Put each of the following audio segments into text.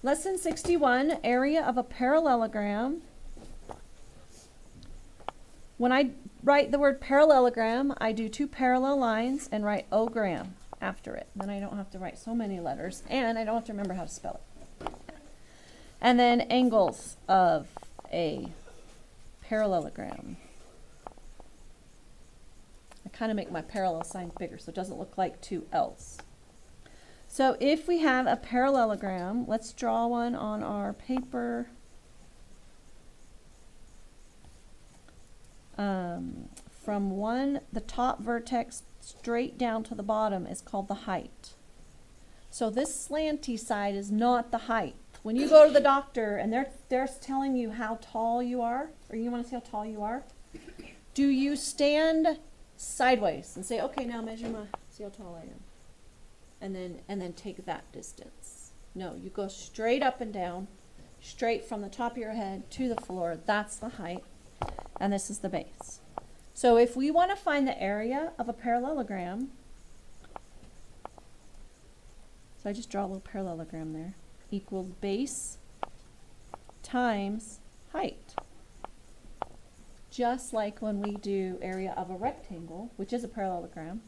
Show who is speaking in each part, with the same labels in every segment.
Speaker 1: Lesson 61, area of a parallelogram. When I write the word parallelogram, I do 2 parallel lines and write O-gram after it. Then I don't have to write so many letters, and I don't have to remember how to spell it. And then angles of a parallelogram. I kind of make my parallel signs bigger so it doesn't look like 2 L's. So if we have a parallelogram, let's draw one on our paper. From the top vertex straight down to the bottom is called the height. So this slanty side is not the height. When you go to the doctor and they're telling you how tall you are, or you want to see how tall you are, do you stand sideways and say, okay, now measure see how tall I am? And then take that distance. No, you go straight up and down, straight from the top of your head to the floor. That's the height, and this is the base. So if we want to find the area of a parallelogram, so I just draw a little parallelogram there, equals base times height. Just like when we do area of a rectangle, which is a parallelogram.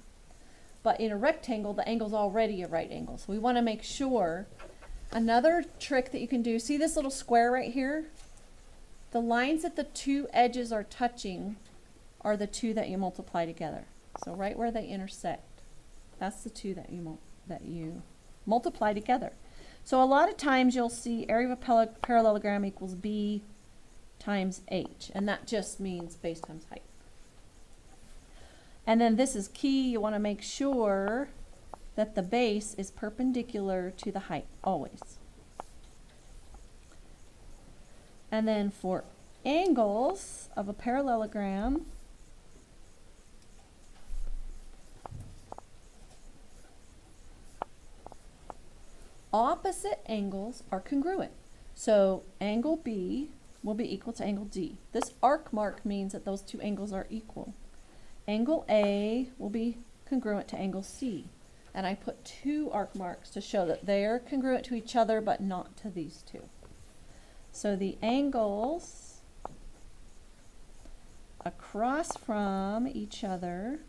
Speaker 1: But in a rectangle, the angle's already a right angle. So we want to make sure. Another trick that you can do, see this little square right here? The lines that the 2 edges are touching are the 2 that you multiply together. So right where they intersect, that's the 2 that you multiply together. So a lot of times you'll see area of a parallelogram equals B times H, and that just means base times height. And then this is key, you want to make sure that the base is perpendicular to the height, always. And then for angles of a parallelogram, opposite angles are congruent. So angle B will be equal to angle D. This arc mark means that those 2 angles are equal. Angle A will be congruent to angle C. And I put 2 arc marks to show that they are congruent to each other, but not to these 2. So the angles across from each other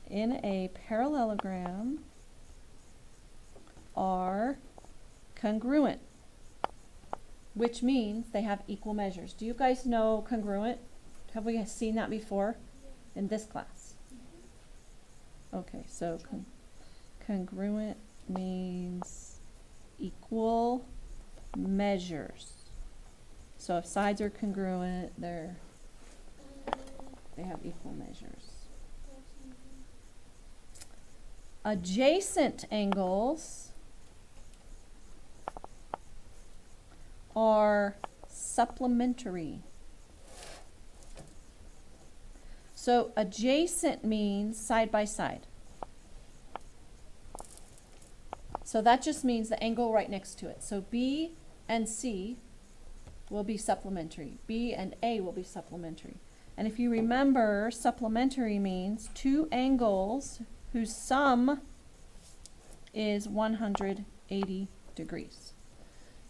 Speaker 1: in a parallelogram are congruent, which means they have equal measures. Do you guys know congruent? Have we seen that before in this class? Okay, so congruent means equal measures. So if sides are congruent, they have equal measures. Adjacent angles are supplementary. So adjacent means side by side. So that just means the angle right next to it. So B and C will be supplementary. B and A will be supplementary. And if you remember, supplementary means 2 angles whose sum is 180 degrees.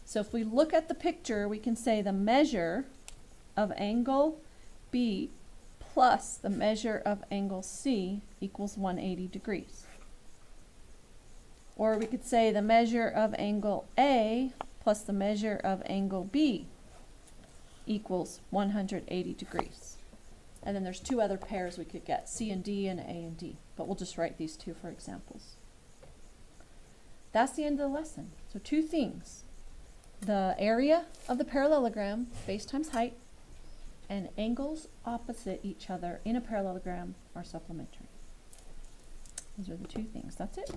Speaker 1: So if we look at the picture, we can say the measure of angle B plus the measure of angle C equals 180 degrees. Or we could say the measure of angle A plus the measure of angle B equals 180 degrees. And then there's 2 other pairs we could get, C and D and A and D. But we'll just write these 2 for examples. That's the end of the lesson. So 2 things. The area of the parallelogram, base times height, and angles opposite each other in a parallelogram are supplementary. Those are the 2 things. That's it.